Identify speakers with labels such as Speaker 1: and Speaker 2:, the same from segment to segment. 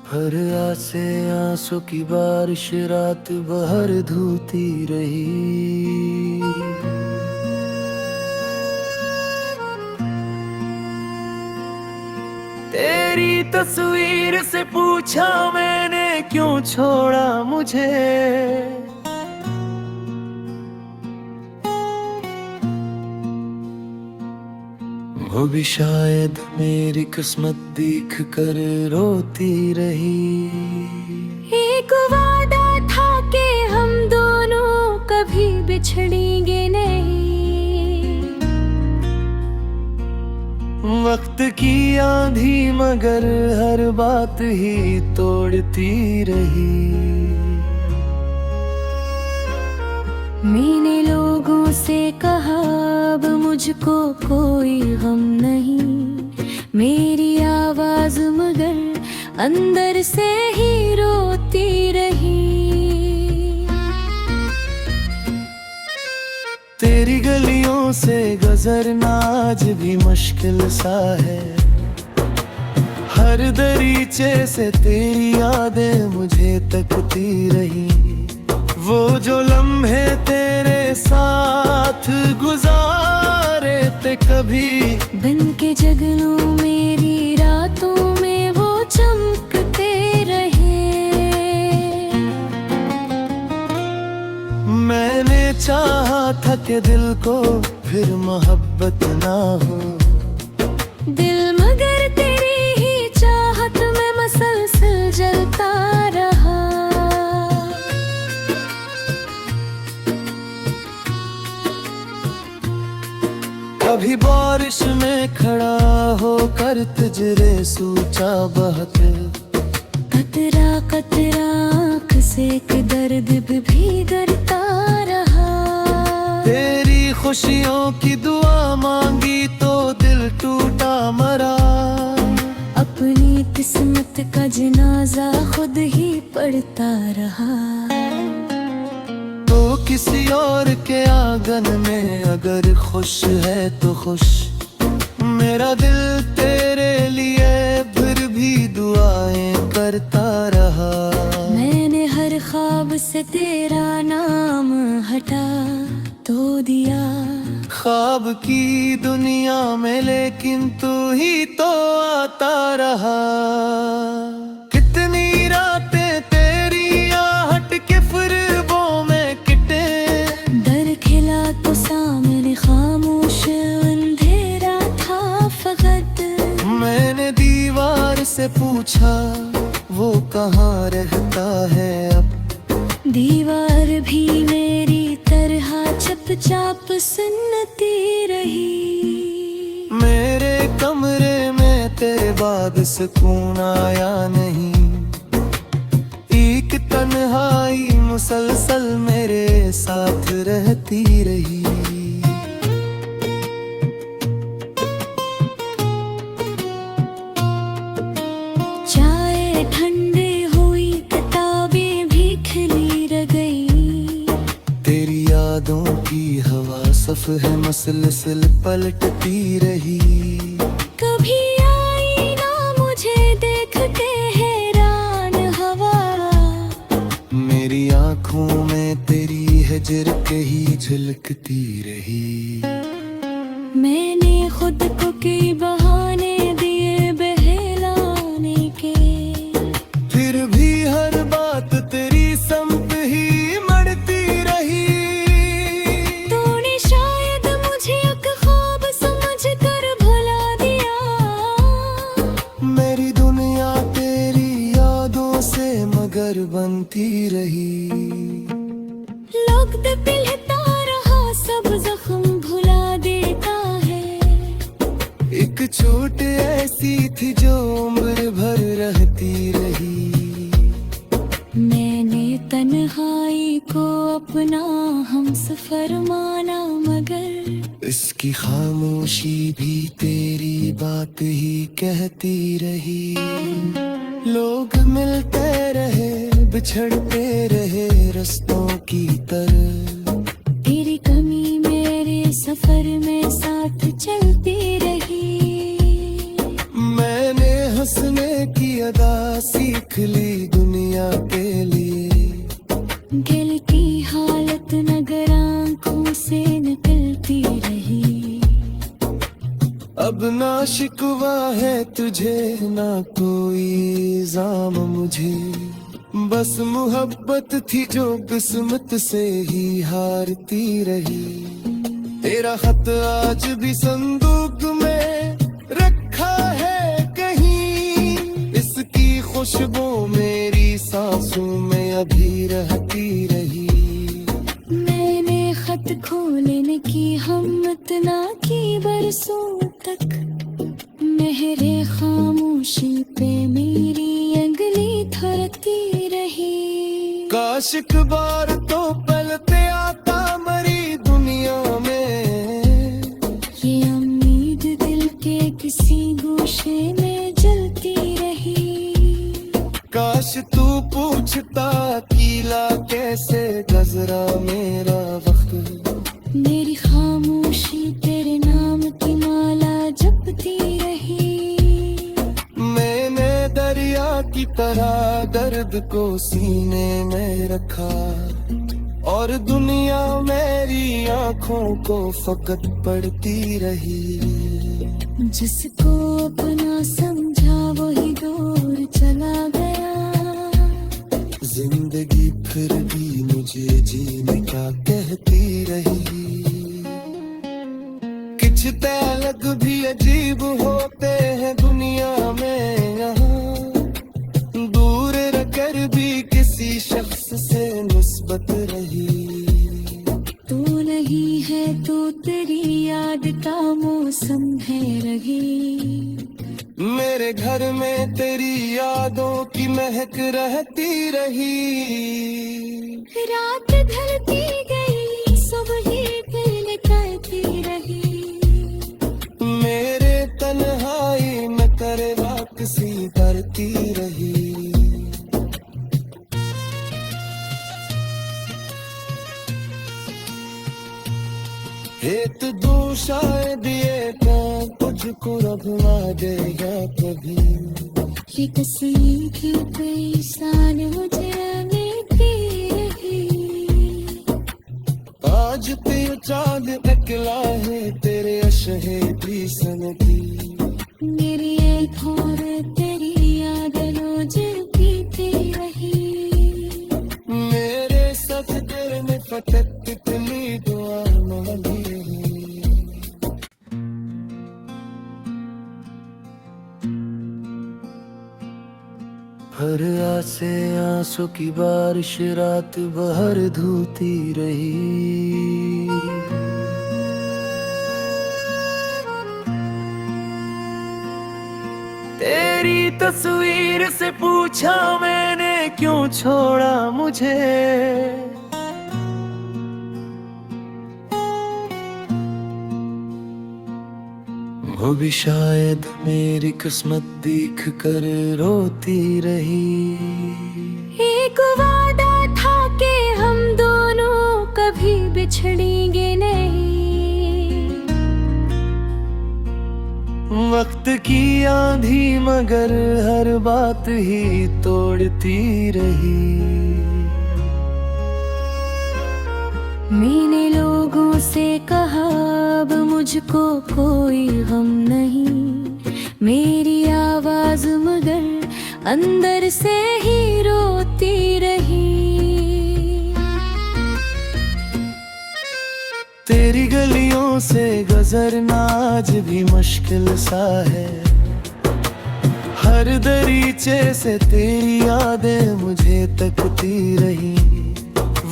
Speaker 1: हर आसे आंसू की बारिश रात भर धूती रही। तेरी तस्वीर से पूछा मैंने क्यों छोड़ा मुझे। वो भी शायद मेरी किस्मत देख कर रोती रही।
Speaker 2: एक वादा था कि हम दोनों कभी बिछड़ेंगे नहीं।
Speaker 1: वक्त की आंधी मगर हर बात ही तोड़ती रही।
Speaker 2: मैंने लोगों से कहा अब मुझको कोई गम नहीं। मेरी आवाज मगर अंदर से ही रोती रही।
Speaker 1: तेरी गलियों से गुजरना आज भी मुश्किल सा है। हर दरीचे से तेरी यादें मुझे तकती रही। वो जो लम्हे तेरे साथ गुजारे थे कभी
Speaker 2: बन के जगनों मेरी रातों में वो चमकते रहे।
Speaker 1: मैंने चाहा था कि दिल को फिर मोहब्बत ना हो।
Speaker 2: दिल मगर तेरी ही चाहत में मसलसल जलता रहा।
Speaker 1: कभी बारिश में खड़ा होकर तुझरे सूचा बहत।
Speaker 2: कतरा कतरा आँख से एक दर्द भी करता रहा।
Speaker 1: तेरी खुशियों की दुआ मांगी तो दिल टूटा मरा।
Speaker 2: अपनी किस्मत का जनाजा खुद ही पढ़ता रहा।
Speaker 1: तो किसी और के आंगन में अगर खुश है तो खुश। मेरा दिल तेरे लिए फिर भी दुआएं करता रहा।
Speaker 2: मैंने हर ख्वाब से तेरा नाम हटा तो दिया।
Speaker 1: ख्वाब की दुनिया में लेकिन तू ही तो आता रहा। कितनी रातें तेरी आहट के फिरबों में किटे।
Speaker 2: डर खिला तो सामने खामोश अंधेरा था फकत।
Speaker 1: मैंने दीवार से पूछा वो कहाँ रहता है अब।
Speaker 2: दीवार भी मेरी तरह चुपचाप सुनती रही।
Speaker 1: मेरे कमरे में तेरे बाद सुकून आया नहीं। एक तन्हाई मुसलसल मेरे साथ रहती रही।
Speaker 2: चाय ठंडी हुई किताबें भी खिली रह गई।
Speaker 1: तेरी यादों की हवा सफ़े मुसलसल पलटती रही।
Speaker 2: कभी आई ना मुझे देख के हैरान हवा।
Speaker 1: मेरी आँखों में तेरी हिजर कहीं झलकती रही।
Speaker 2: मैंने खुद को कई बहाने दिए बहलाने के।
Speaker 1: फिर भी हर बात तेरी समत ही मड़ती रही।
Speaker 2: तूने शायद मुझे एक ख्वाब समझ कर भुला दिया।
Speaker 1: मेरी दुनिया तेरी यादों से मगर बनती रही।
Speaker 2: लोग पिलता रहा सब जख्म भुला देता है।
Speaker 1: एक चोट ऐसी थी जो उम्र भर रहती रही।
Speaker 2: मैंने तन्हाई को अपना हमसफर माना मगर
Speaker 1: इसकी खामोशी भी तेरी बात ही कहती रही। लोग मिलते रहे बिछड़ते रहे रस्तों की तरह।
Speaker 2: तेरी कमी मेरे सफर में साथ चलती रही।
Speaker 1: मैंने हंसने की अदा सीख रख ली दुनिया के लिए।
Speaker 2: गिलती हालत नगर आंखों से निकलती रही।
Speaker 1: अब ना शिकवा है तुझे ना कोई इल्जाम मुझे, बस मोहब्बत थी जो किस्मत से ही हारती रही। तेरा खत आज भी संदूक में रखा है कहीं, इसकी खुशबू मेरी सांसों में अभी रहती रही।
Speaker 2: मैंने खत खोलने की हिम्मत ना की बरसों तक, मेरे खामोशी पे मेरी अंगली थरती रही।
Speaker 1: काश एक बार तो पलते आता मरी दुनिया में,
Speaker 2: ये उम्मीद दिल के किसी गोशे में जलती रही।
Speaker 1: काश तू पूछता कीला कैसे गुजरा मेरा वक्त,
Speaker 2: मेरी खामोशी तेरे नाम की माला जपती रही।
Speaker 1: मैंने दरिया की तरह दर्द को सीने में रखा, और दुनिया मेरी आंखों को फकत पड़ती रही।
Speaker 2: जिसको अपना समझा वही दूर चला गया।
Speaker 1: जिंदगी फिर भी मुझे जीने का कहती रही। कुछ तलक भी अजीब होते हैं दुनिया में यहाँ, दूर रहकर भी किसी शख्स से निस्बत रही।
Speaker 2: तू नहीं है तो तेरी याद का मौसम है रही।
Speaker 1: मेरे घर में तेरी यादों की महक रहती रही।
Speaker 2: रात ढलती गई सुबह फिर निकलती रही।
Speaker 1: मेरे तन्हाई में करे वापसी करती रही। हेत दो शायद ये तो तुझको रब ना देगा कभी।
Speaker 2: ये तस्वीर की कोई शान मुझे मिलती रही।
Speaker 1: आज तेरा चांद निकला है तेरे अशहे की सनती।
Speaker 2: मेरी एक और तेरी याद रोज पीती रही।
Speaker 1: मेरे साथ दिल में फटक कितनी दुआ मांगी रही। हर आसे आंसू की बारिश रात भर धोती रही। तेरी तस्वीर से पूछा मैंने क्यों छोड़ा मुझे। वो भी शायद मेरी किस्मत देख कर रोती रही।
Speaker 2: एक वादा था कि हम दोनों कभी बिछड़ेंगे नहीं।
Speaker 1: वक्त की आंधी मगर हर बात ही तोड़ती रही।
Speaker 2: मैंने लोगों से कहा अब मुझको कोई गम नहीं। मेरी आवाज मगर अंदर से ही रोती रही।
Speaker 1: तेरी गलियों से गुजरना आज भी मुश्किल सा है। हर दरीचे से तेरी यादें मुझे तकती रही।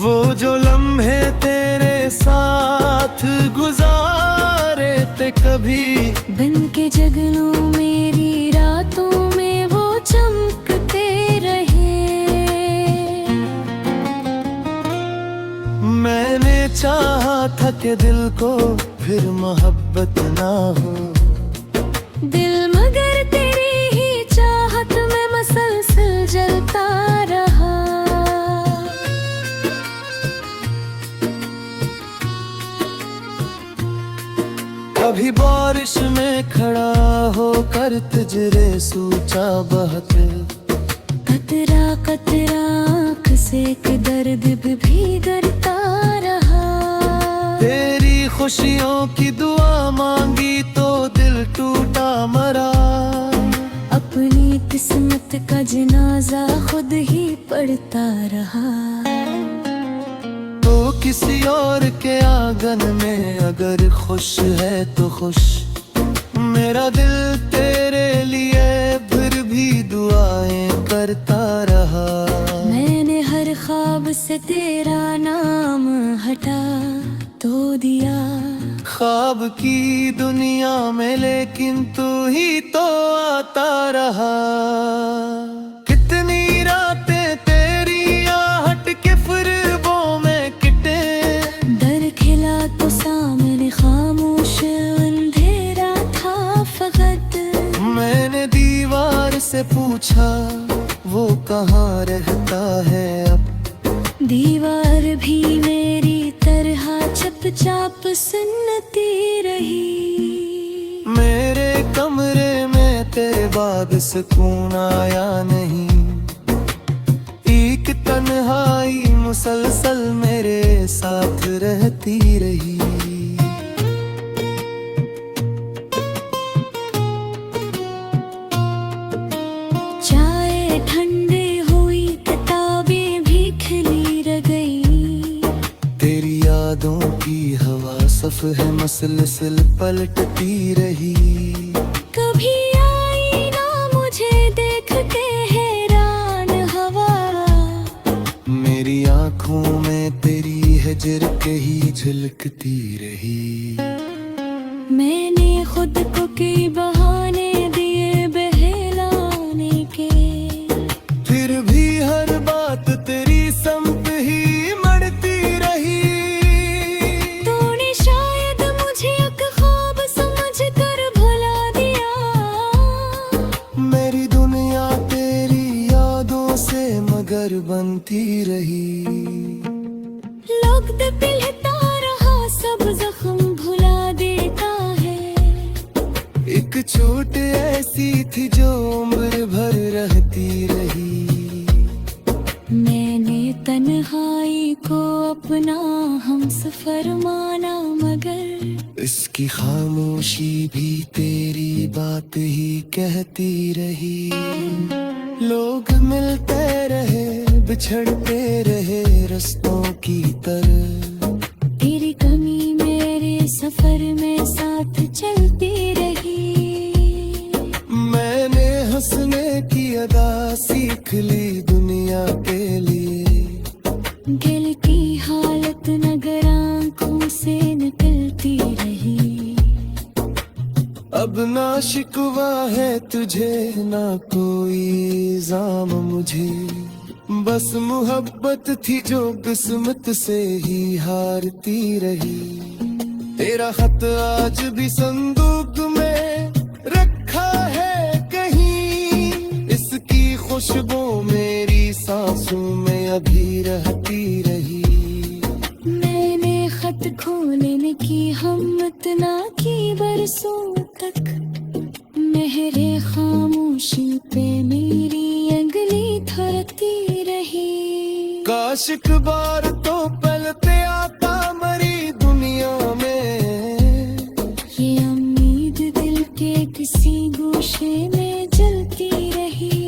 Speaker 1: वो जो लम्हे तेरे साथ गुजारे थे कभी,
Speaker 2: बन के जगनों मेरी रातों में वो चमकते रहे।
Speaker 1: मैंने चाहा था कि दिल को फिर मोहब्बत ना हो।
Speaker 2: दिल मगर तेरी ही चाहत में मसलसल जलता रहा।
Speaker 1: कभी बारिश में खड़ा होकर तुझरे सूचा बहते,
Speaker 2: कतरा कतरा आँख से एक दर्द भी भीगता रहा।
Speaker 1: तेरी खुशियों की दुआ मांगी तो दिल टूटा मरा।
Speaker 2: अपनी किस्मत का जनाजा खुद ही पढ़ता रहा।
Speaker 1: तो किसी और के आंगन में अगर खुश है तो खुश, मेरा दिल तेरे लिए फिर भी दुआएं करता रहा।
Speaker 2: मैंने हर ख्वाब से तेरा नाम हटा तो दिया।
Speaker 1: ख्वाब की दुनिया में लेकिन तू ही तो आता रहा। कितनी रातें तेरी आहट के फिरबों में किटे।
Speaker 2: डर खिला तो सामने खामोश अंधेरा था फकत।
Speaker 1: मैंने दीवार से पूछा वो कहाँ रहता है अब।
Speaker 2: दीवार भी मेरी तरह चुपचाप सुनती रही।
Speaker 1: मेरे कमरे में तेरे बाद सुकून आया नहीं। एक तन्हाई मुसलसल मेरे साथ रहती रही।
Speaker 2: चाय ठंडी हुई, किताबें भी खिली रह गई।
Speaker 1: तेरी यादों की हवा सफ़ह मसलसल पलटती रही।
Speaker 2: कभी आई ना मुझे देख के हैरान हवा।
Speaker 1: मेरी आँखों में तेरी हिजर के ही झलकती रही।
Speaker 2: मैंने खुद को कई बहाने दिए बहलाने के।
Speaker 1: फिर भी हर बात तेरी समत ही मड़ती रही।
Speaker 2: तूने शायद मुझे एक ख्वाब समझ कर भुला दिया।
Speaker 1: मेरी दुनिया तेरी यादों से मगर बनती रही।
Speaker 2: लोग पिलता रहा, सब जख्म भुला देता है।
Speaker 1: एक चोट ऐसी थी जो उम्र भर रहती रही।
Speaker 2: मैंने तन्हाई को अपना हमसफर माना, मगर
Speaker 1: इसकी खामोशी भी तेरी बात ही कहती रही। लोग मिलते रहे बिछड़ते रहे रास्तों की तरह।
Speaker 2: तेरी कमी मेरे सफर में साथ चलती रही।
Speaker 1: मैंने हंसने की अदा सीख ली दुनिया के लिए।
Speaker 2: दिल की हालत नगर आंखों से निकलती रही।
Speaker 1: अब ना शिकवा है तुझे ना कोई इल्जाम मुझे। बस मोहब्बत थी जो किस्मत से ही हारती रही। तेरा खत आज भी संदूक में रखा है कहीं। इसकी खुशबू मेरी सांसों में अभी रहती रही।
Speaker 2: मैंने खत खोलने की हिम्मत ना की बरसों तक। मेरे खामोशी पे मेरी अंगली थरती रही।
Speaker 1: काश एक बार तो पलते आता मरी दुनिया में।
Speaker 2: ये उम्मीद दिल के किसी गोशे में जलती रही।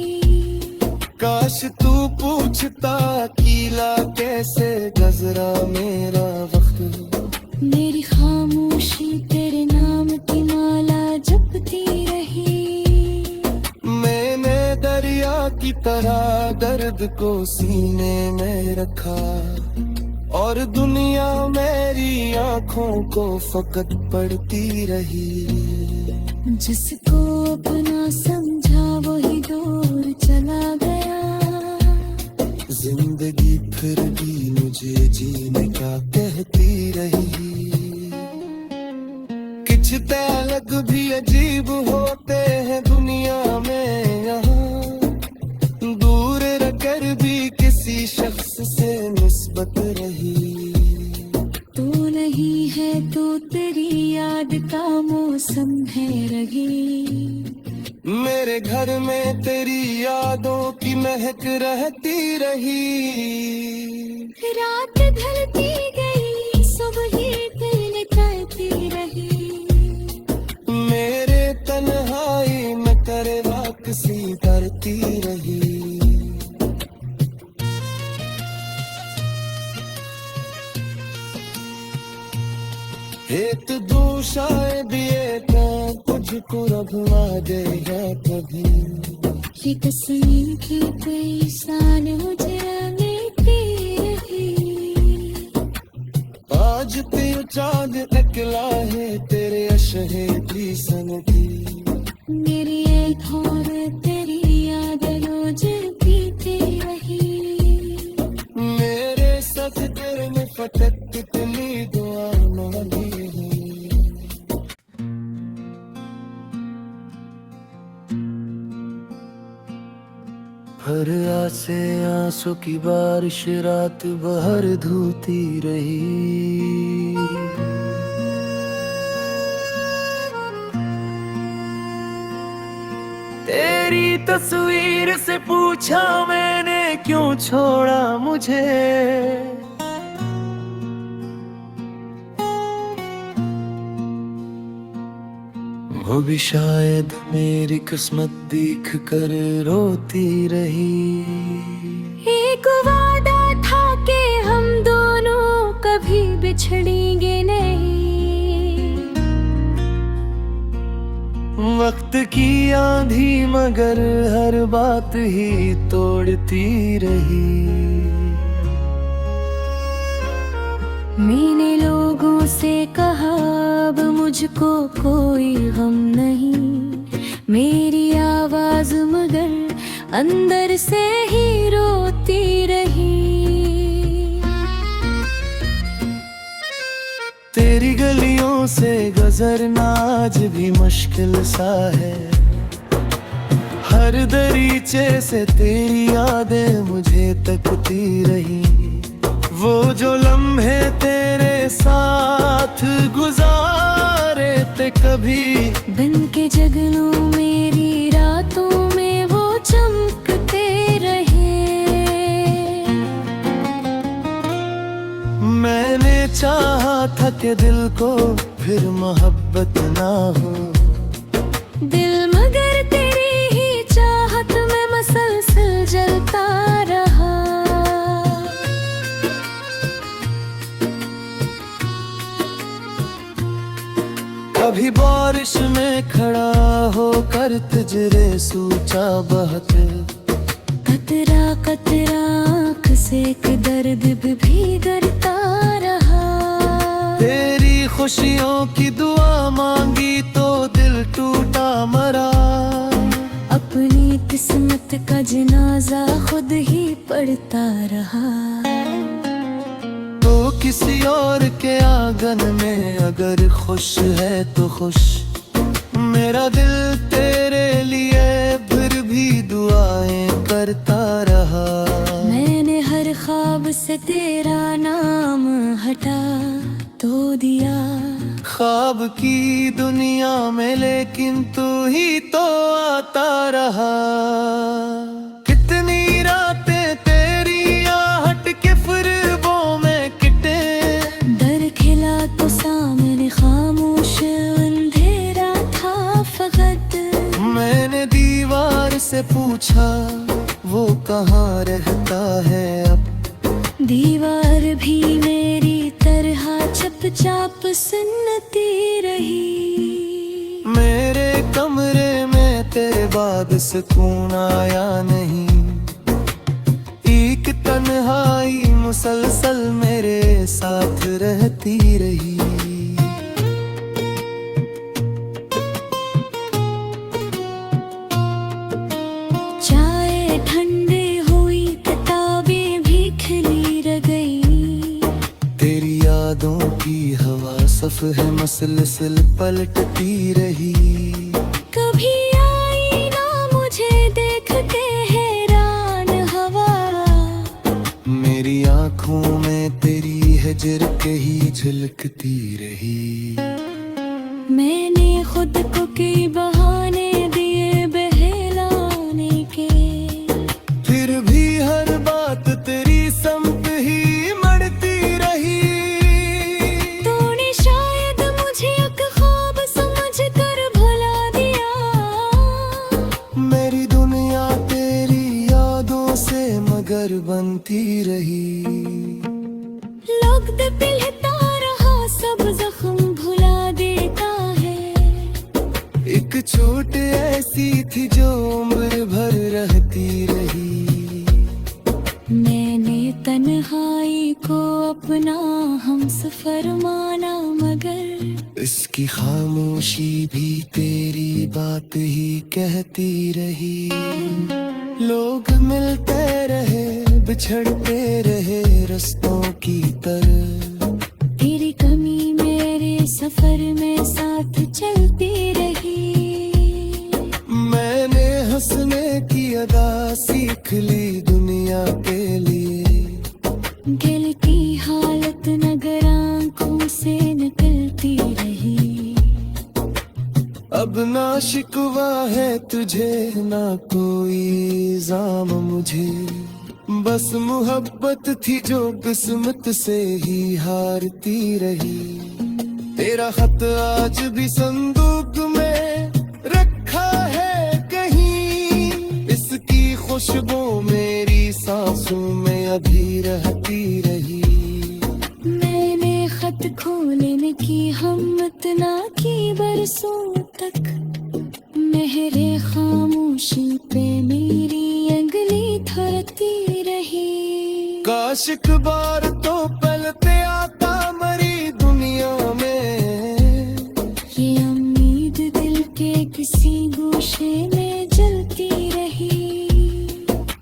Speaker 1: काश तू पूछता कीला कैसे गुजरा मेरा वक्त।
Speaker 2: मेरी खामोशी तेरे नाम की माला जपती रही।
Speaker 1: मैंने दरिया की तरह दर्द को सीने में रखा। और दुनिया मेरी आंखों को फकत पड़ती रही।
Speaker 2: जिसको अपना समझा वही दूर चला गया।
Speaker 1: जिंदगी फिर भी मुझे जीने का कहती रही। कुछ तलक भी अजीब होते हैं दुनिया में यहाँ। दूर रहकर भी किसी शख्स से निस्बत रही।
Speaker 2: तू नहीं है तो तेरी याद का मौसम है रही।
Speaker 1: मेरे घर में तेरी यादों की महक रहती रही।
Speaker 2: रात ढलती गई, सुबह दिल करती रही।
Speaker 1: मेरे तन्हाई में तेरे वापसी करती रही। एक दूसरे दिए तो तुझको रखवा देगा कभी।
Speaker 2: ये कसम की कोई सान मुझे लेती रही।
Speaker 1: आज तेरा चांद निकला है तेरे अशहे की सनती।
Speaker 2: मेरी एक और तेरी याद रोज पीती रही।
Speaker 1: मेरे साथ तेरे में फटक कितनी दुआ मांगी है। हर आसे आंसू की बारिश रात भर धोती रही। तेरी तस्वीर से पूछा मैंने क्यों छोड़ा मुझे। वो भी शायद मेरी किस्मत देख कर रोती रही।
Speaker 2: एक वादा था कि हम दोनों कभी बिछड़ेंगे नहीं।
Speaker 1: वक्त की आंधी मगर हर बात ही तोड़ती रही।
Speaker 2: मैंने लोगों से कहा अब मुझको कोई गम नहीं। मेरी आवाज मगर अंदर से ही रोती रही।
Speaker 1: तेरी गलियों से गुजरना आज भी मुश्किल सा है। हर दरीचे से तेरी यादें मुझे तकती रही। वो जो लम्हे तेरे साथ गुजारे थे कभी,
Speaker 2: बन के जगनों मेरी रातों में वो चमकते रहे।
Speaker 1: मैंने चाहा था कि दिल को फिर मोहब्बत ना हो।
Speaker 2: दिल मगर तेरी ही चाहत में मसलसल जलता रहा।
Speaker 1: कभी बारिश में खड़ा होकर तुझरे सूचा बहते।
Speaker 2: कतरा कतरा आँख से एक दर्द भी भीगता रहा।
Speaker 1: तेरी खुशियों की दुआ मांगी तो दिल टूटा मरा।
Speaker 2: अपनी किस्मत का जनाजा खुद ही पढ़ता रहा।
Speaker 1: तो किसी और के आंगन में अगर खुश है तो खुश। मेरा दिल तेरे लिए फिर भी दुआएं करता रहा।
Speaker 2: मैंने हर ख्वाब से तेरा नाम हटा तो दिया।
Speaker 1: ख्वाब की दुनिया में लेकिन तू ही तो आता रहा। कितनी रातें तेरी आहट के फिरबों में किटे।
Speaker 2: डर खिला तो सामने खामोश अंधेरा था फकत।
Speaker 1: मैंने दीवार से पूछा वो कहाँ रहता है अब।
Speaker 2: दीवार भी मेरी तरह चुपचाप सुनती रही।
Speaker 1: मेरे कमरे में तेरे बाद सुकून आया नहीं। एक तन्हाई मुसलसल मेरे साथ रहती रही।
Speaker 2: चाय ठंडी हुई, किताबें भी खिली रह गई।
Speaker 1: तेरी यादों की हवा सफर मसलसल पलटती रही।
Speaker 2: कभी आई ना मुझे देख के हैरान हवा।
Speaker 1: मेरी आंखों में तेरी हिजर के ही झलकती रही।
Speaker 2: मैंने खुद को कई बहाने दिए
Speaker 1: रोती रही।
Speaker 2: लोग पिलता रहा, सब जख्म भुला देता है।
Speaker 1: एक चोट ऐसी थी जो उम्र भर रहती रही।
Speaker 2: मैंने तन्हाई को अपना हमसफर माना, मगर
Speaker 1: इसकी खामोशी भी तेरी बात ही कहती रही। लोग मिलते रहे, बिछड़ते रहे रास्तों की तरह।
Speaker 2: तेरी कमी मेरे सफर में साथ चलती रही।
Speaker 1: मैंने हंसने की अदा सीख ली दुनिया के लिए।
Speaker 2: गिलती हालत नगर आंखों से निकलती रही।
Speaker 1: अब ना शिकवा है तुझे, ना कोई इल्जाम मुझे। बस मोहब्बत थी जो किस्मत से ही हारती रही। तेरा खत आज भी संदूक में रखा है कहीं। इसकी खुशबू मेरी सांसों में अभी रहती रही।
Speaker 2: मैंने खत खोलने की हिम्मत ना की बरसों तक। मेरे खामोशी पे मेरी अंगली थरती रही।
Speaker 1: काश एक बार तो पलते आता मरी दुनिया में।
Speaker 2: ये उम्मीद दिल के किसी गोशे में जलती रही।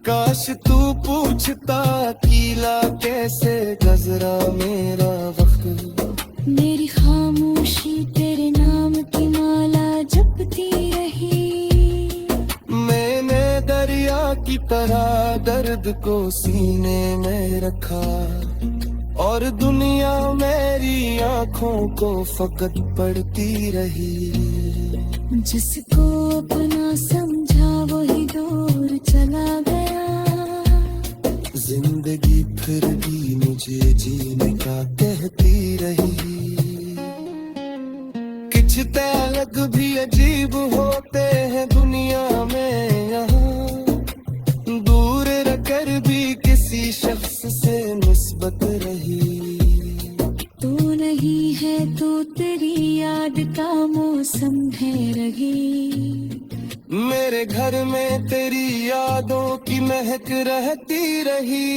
Speaker 1: काश तू पूछता कीला कैसे गुजरा मेरा वक्त।
Speaker 2: मेरी खामोशी तेरे नाम की माला जपती रही।
Speaker 1: मैंने दरिया की तरह दर्द को सीने में रखा। और दुनिया मेरी आंखों को फकत पड़ती रही।
Speaker 2: जिसको अपना समझा वही दूर चला गया।
Speaker 1: जिंदगी फिर भी मुझे जीने का कहती रही। कुछ अलग भी अजीब होते हैं दुनिया में यहाँ। दूर रहकर भी किसी शख्स से निस्बत रही।
Speaker 2: तू नहीं है तो तेरी याद का मौसम है रही।
Speaker 1: मेरे घर में तेरी यादों की महक रहती रही।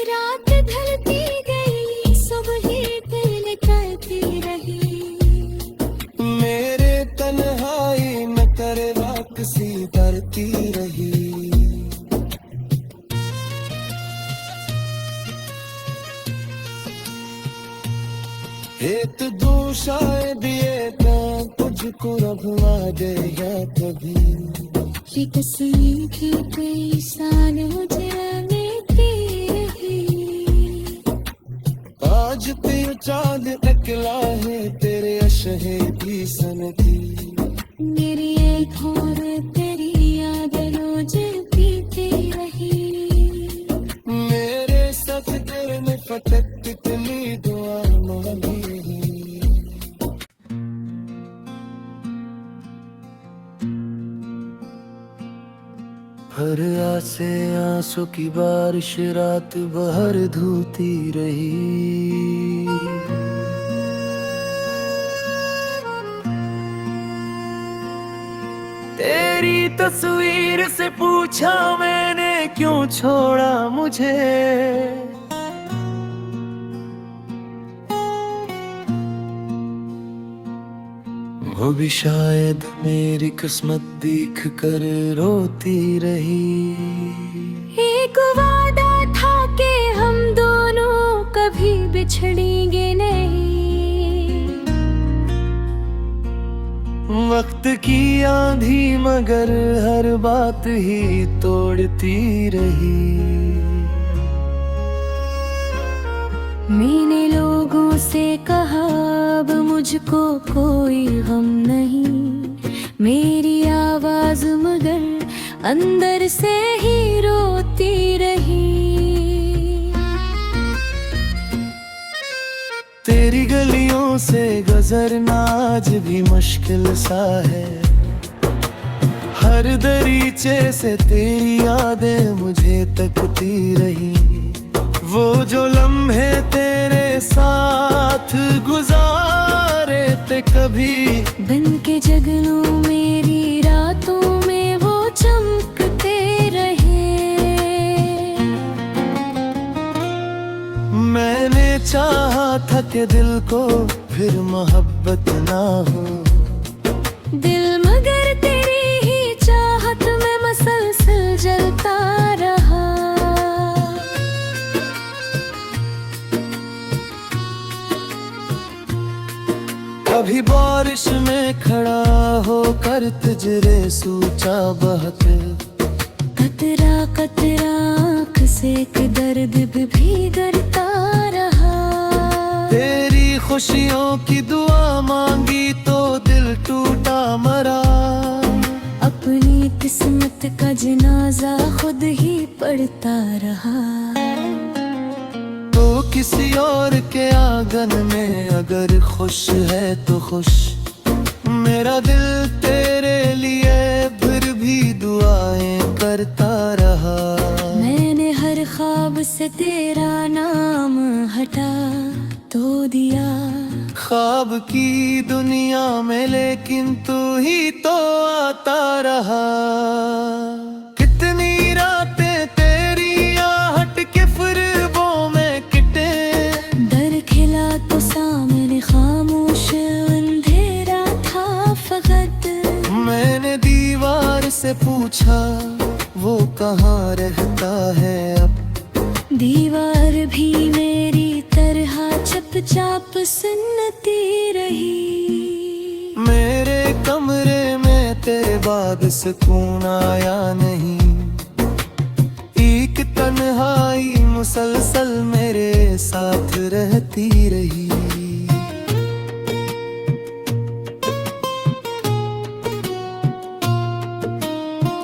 Speaker 2: रात ढलती गई, सुबह दिल करती रही।
Speaker 1: मेरे तन्हाई में तेरे वापसी करती रही। एक दो शायद ये तो तुझको रखवा दे या कभी।
Speaker 2: ये तस्वीर की कई साल मुझे रहती रही।
Speaker 1: आज तेरा चांद निकला है, तेरे अशहे की सनकी।
Speaker 2: मेरी एक और तेरी याद रोज पीती रही।
Speaker 1: मेरे साथ तेरे में फटक कितनी दुआ मांगी। हर आसे आंसू की बारिश रात भर धोती रही। तेरी तस्वीर से पूछा मैंने क्यों छोड़ा मुझे। वो भी शायद मेरी किस्मत देख कर रोती रही।
Speaker 2: एक वादा था कि हम दोनों कभी बिछड़ेंगे नहीं।
Speaker 1: वक्त की आंधी मगर हर बात ही तोड़ती रही।
Speaker 2: मैंने लोगों से कहा अब मुझको कोई गम नहीं। मेरी आवाज मगर अंदर से ही रोती रही।
Speaker 1: तेरी गलियों से गुजरना आज भी मुश्किल सा है। हर हर दरीचे से तेरी यादें मुझे तकती रही। वो जो लम्हे तेरे साथ गुजारे थे कभी,
Speaker 2: बन के जगनों मेरी रातों में वो चमकते रहे।
Speaker 1: मैंने चाहा था कि दिल को फिर मोहब्बत ना हो,
Speaker 2: दिल मगर तेरी ही चाहत में मसलसल जलता रहा।
Speaker 1: कभी बारिश में खड़ा होकर तुझरे सूचा बहते,
Speaker 2: कतरा कतरा आँख से एक दर्द भी करता रहा।
Speaker 1: तेरी खुशियों की दुआ मांगी तो दिल टूटा मरा।
Speaker 2: अपनी किस्मत का जनाजा खुद ही पढ़ता रहा।
Speaker 1: तो किसी और के आंगन में अगर खुश है तो खुश, मेरा दिल तेरे लिए फिर भी दुआएं करता रहा।
Speaker 2: मैंने हर ख्वाब से तेरा नाम हटा तो दिया,
Speaker 1: ख्वाब की दुनिया में लेकिन तू ही तो आता रहा। कितनी रातें तेरी आहट के फिरबों में किटे,
Speaker 2: डर खिला तो सामने खामोश अंधेरा था फकत।
Speaker 1: मैंने दीवार से पूछा वो कहाँ रहता है अब,
Speaker 2: दीवार भी मेरी तरह चुपचाप सुनती रही।
Speaker 1: मेरे कमरे में तेरे बाद सुकून आया नहीं, एक तन्हाई मुसलसल मेरे साथ रहती रही।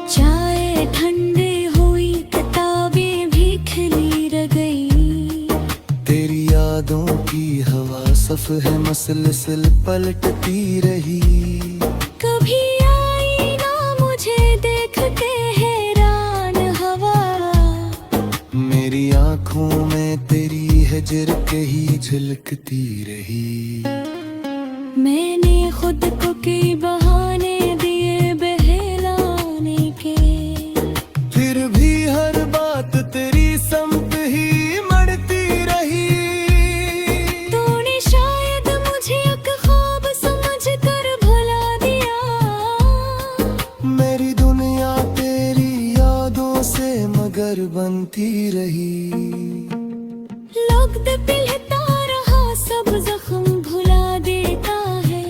Speaker 2: चाय ठंडी हुई, किताबें भी खिली रह गई।
Speaker 1: तेरी यादों की हवा सफ़े मुसलसल पलटती रही।
Speaker 2: कभी आई ना मुझे देख के हैरान हवा,
Speaker 1: मेरी आँखों में तेरी हिजर कही झलकती रही।
Speaker 2: मैंने खुद को कई बहाने दिए बहलाने के,
Speaker 1: फिर भी हर बात तेरी संप ही मरती रही।
Speaker 2: तूने शायद मुझे एक ख्वाब समझ कर भुला दिया।
Speaker 1: मेरी दुनिया तेरी यादों से मगर बनती रही।
Speaker 2: लोग पिलता रहा, सब जख्म भुला देता है।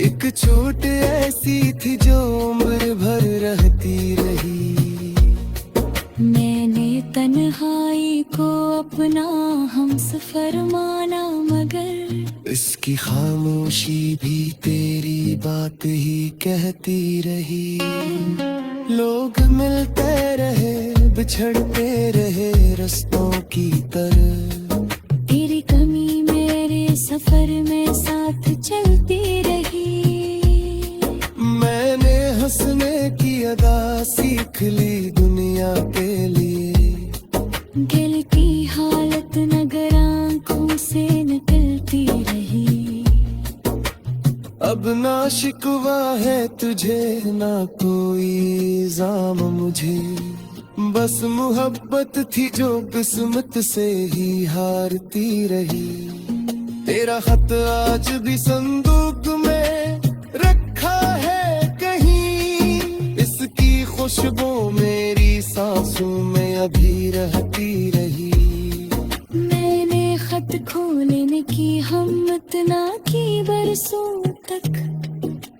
Speaker 1: एक चोट ऐसी थी जो उम्र भर रहती रही।
Speaker 2: मैंने तन्हाई को अपना हमसफर माना, मगर
Speaker 1: इसकी खामोशी भी तेरी बात ही कहती रही। लोग मिलते रहे बिछड़ते रहे रास्तों की तरह,
Speaker 2: तेरी कमी मेरे सफर में साथ चलती रही।
Speaker 1: मैंने हंसने की अदा सीख ली दुनिया के लिए,
Speaker 2: गिलती हालत नगर आंखों से निकलती रही।
Speaker 1: अब ना शिकवा है तुझे ना कोई इल्जाम मुझे, बस मोहब्बत थी जो किस्मत से ही हारती रही। तेरा खत आज भी संदूक में रखा है कहीं, इसकी खुशबू मेरी सांसों में अभी रहती रही।
Speaker 2: मैंने खत खोलने की हिम्मत ना की बरसों तक,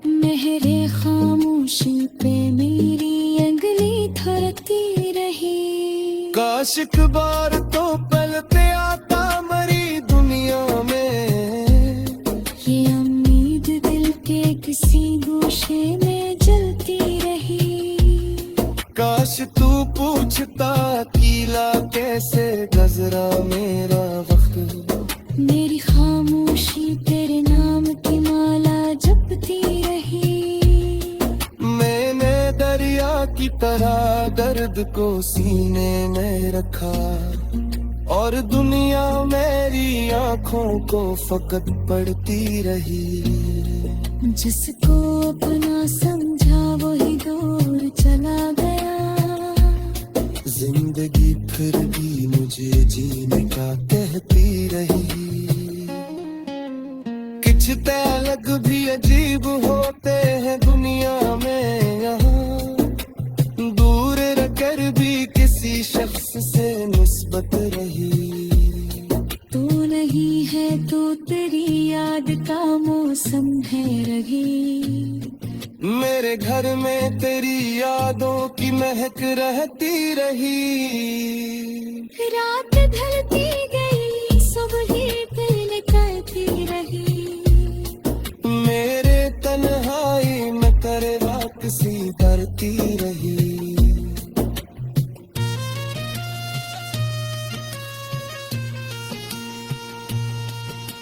Speaker 2: मेरे खामोशी पे मेरी अंगली थरकती रही।
Speaker 1: काश एक बार तो पलते आता मरी दुनिया में,
Speaker 2: ये उम्मीद दिल के किसी गोशे में जलती रही।
Speaker 1: काश तू पूछता कीला कैसे गुजरा मेरा वक्त,
Speaker 2: मेरी खामोशी तेरे नाम की माला जपती रही।
Speaker 1: मैंने की तरह दर्द को सीने में रखा, और दुनिया मेरी आंखों को फकत पड़ती रही।
Speaker 2: जिसको अपना समझा वही दूर चला गया।
Speaker 1: जिंदगी फिर भी मुझे जीने का कहती रही। कुछ अलग भी अजीब होते हैं दुनिया में यहाँ, दूर रहकर भी किसी शख्स से निस्बत रही।
Speaker 2: तू नहीं है तो तेरी याद का मौसम है रही।
Speaker 1: मेरे घर में तेरी यादों की महक रहती रही।
Speaker 2: रात ढलती गई सुबह फिर निकलती रही।
Speaker 1: मेरे तन्हाई में तेरे वापसी करती रही।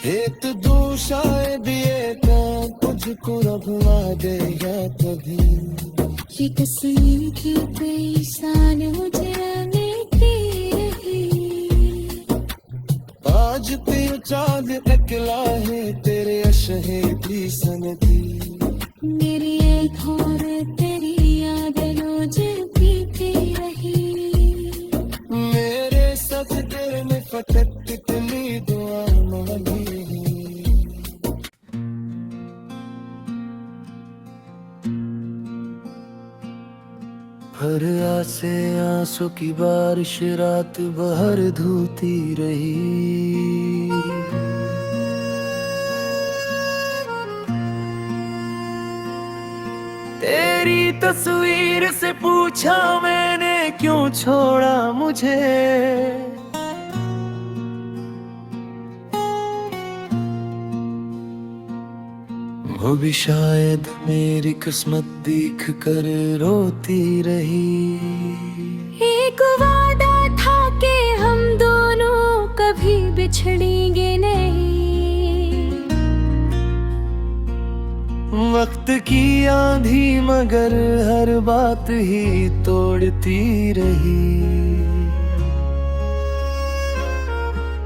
Speaker 1: एक दो शायद ये तुझको रखवा दे या कभी।
Speaker 2: ये तस्वीर की पेशान मुझे रहती रही।
Speaker 1: आज तेरे चाँद अकेला है, तेरे अशहे भी सनती।
Speaker 2: मेरी एक और तेरी याद रोज पीती रही।
Speaker 1: मेरे सजदे में फटक कितनी दुआ मांगी। हर आसे आंसू की बारिश रात भर धोती रही। तेरी तस्वीर से पूछा मैंने क्यों छोड़ा मुझे। वो भी शायद मेरी किस्मत देख कर रोती रही।
Speaker 2: एक वादा था कि हम दोनों कभी बिछड़ेंगे नहीं।
Speaker 1: वक्त की आंधी मगर हर बात ही तोड़ती रही।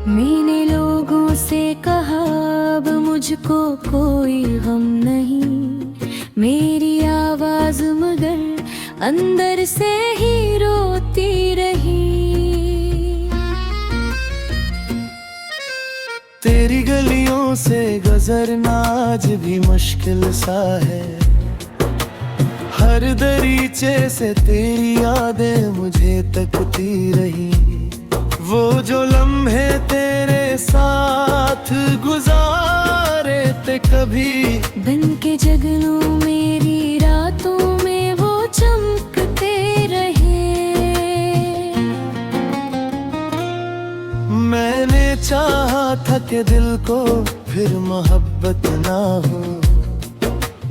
Speaker 2: मैंने लोगों से कहा अब मुझको कोई गम नहीं। मेरी आवाज मगर अंदर से ही रोती रही।
Speaker 1: तेरी गलियों से गुजरना आज भी मुश्किल सा है। हर दरीचे से तेरी यादें मुझे तकती रही। वो जो लम्हे तेरे साथ गुजारे थे कभी,
Speaker 2: बन के जगनों मेरी रातों में वो चमकते रहे।
Speaker 1: मैंने चाहा था कि दिल को फिर मोहब्बत ना हो।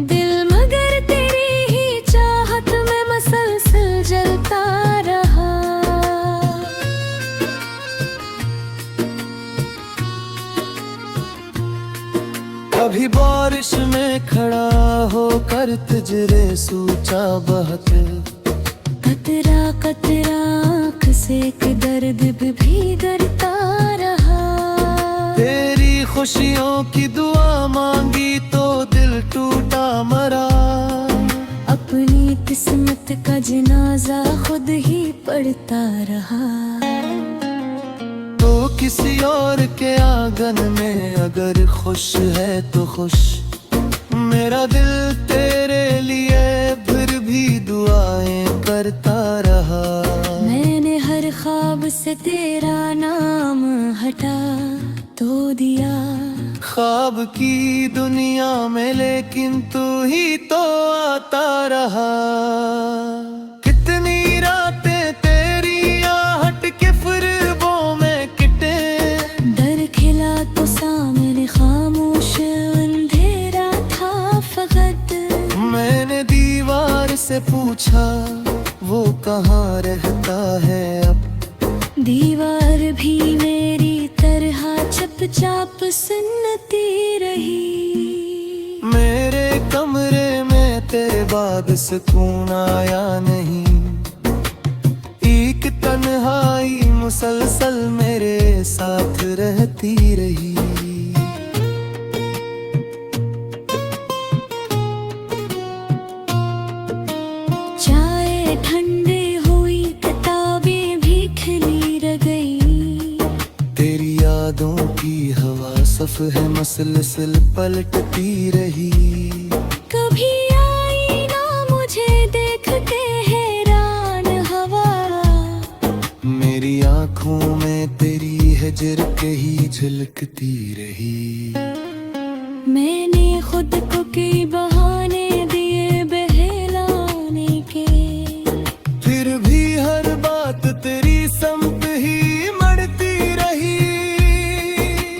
Speaker 2: दिल मगर तेरी ही चाहत में मसलसल जलता रहा।
Speaker 1: कभी बारिश में खड़ा होकर तुझरे सोचा बहुत।
Speaker 2: कतरा कतरा आँख से एक दर्द भी भीगता रहा।
Speaker 1: तेरी खुशियों की दुआ मांगी तो दिल टूटा मरा।
Speaker 2: अपनी किस्मत का जनाजा खुद ही पढ़ता रहा।
Speaker 1: तो किसी और के आंगन में अगर खुश है तो खुश। मेरा दिल तेरे लिए फिर भी दुआएं करता रहा।
Speaker 2: मैंने हर ख्वाब से तेरा नाम हटा तो दिया।
Speaker 1: ख्वाब की दुनिया में लेकिन तू ही तो आता रहा। कितनी रातें तेरी आहट के फिरबों में किटे।
Speaker 2: डर खिला तो सामने खामोश अंधेरा था फकत।
Speaker 1: मैंने दीवार से पूछा वो कहाँ रहता है अब।
Speaker 2: दीवार भी मेरी तरह चुपचाप सुनती रही।
Speaker 1: मेरे कमरे में तेरे बाद सुकून आया नहीं। तन्हाई मुसलसल मेरे साथ रहती रही।
Speaker 2: चाय ठंडी हुई, किताबें भी खिली रह गई।
Speaker 1: तेरी यादों की हवा सफ़े मसलसल पलटती रही।
Speaker 2: कभी आई ना मुझे देख के हैरान हवा,
Speaker 1: मेरी आँखों में तेरी हिजर कहीं झलकती रही।
Speaker 2: मैंने खुद को कई बहाने दिए बहलाने के,
Speaker 1: फिर भी हर बात तेरी समत ही मड़ती रही।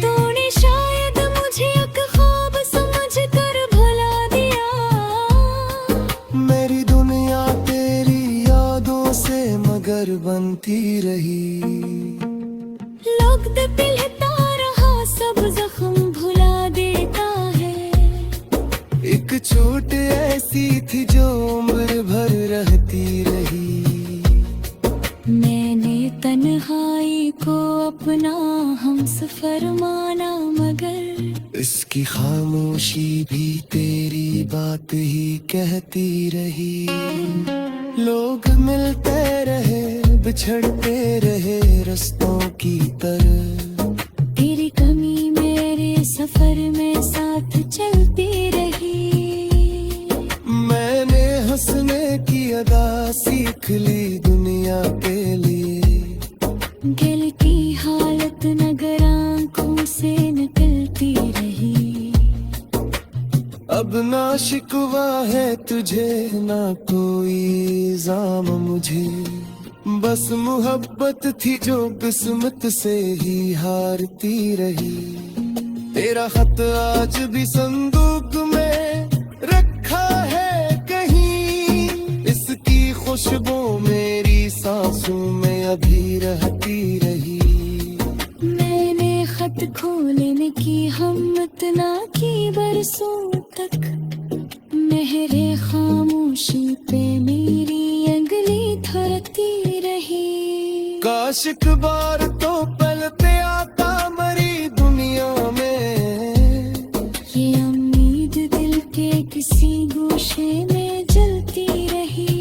Speaker 2: तूने शायद मुझे एक ख्वाब समझ कर भुला दिया।
Speaker 1: मेरी दुनिया तेरी यादों से मगर बनती रही।
Speaker 2: लोग पिलता रहा, सब जख्म भुला देता है।
Speaker 1: एक चोट ऐसी थी जो उम्र भर रहती रही।
Speaker 2: मैंने तन्हाई को अपना हमसफर माना, मगर
Speaker 1: इसकी खामोशी भी तेरी बात ही कहती रही। लोग मिलते रहे, बिछड़ते रहे रास्तों की तरह।
Speaker 2: तेरी कमी मेरे सफर में साथ चलती रही।
Speaker 1: मैंने हंसने की अदा सीख ली दुनिया के लिए।
Speaker 2: दिल की हालत नगर आंखों से निकलती रही।
Speaker 1: अब ना शिकवा है तुझे, ना कोई इल्जाम मुझे। बस मोहब्बत थी जो किस्मत से ही हारती रही। तेरा खत आज भी संदूक में रखा है कहीं। इसकी खुशबू मेरी सांसों में अभी रहती रही।
Speaker 2: मैंने खत खोलने की हिम्मत ना की बरसों तक। मेरे खामोशी पे मेरी अंगली थरती रही।
Speaker 1: काश एक बार तो पलते आता मरी दुनिया में।
Speaker 2: ये उम्मीद दिल के किसी गोशे में जलती रही।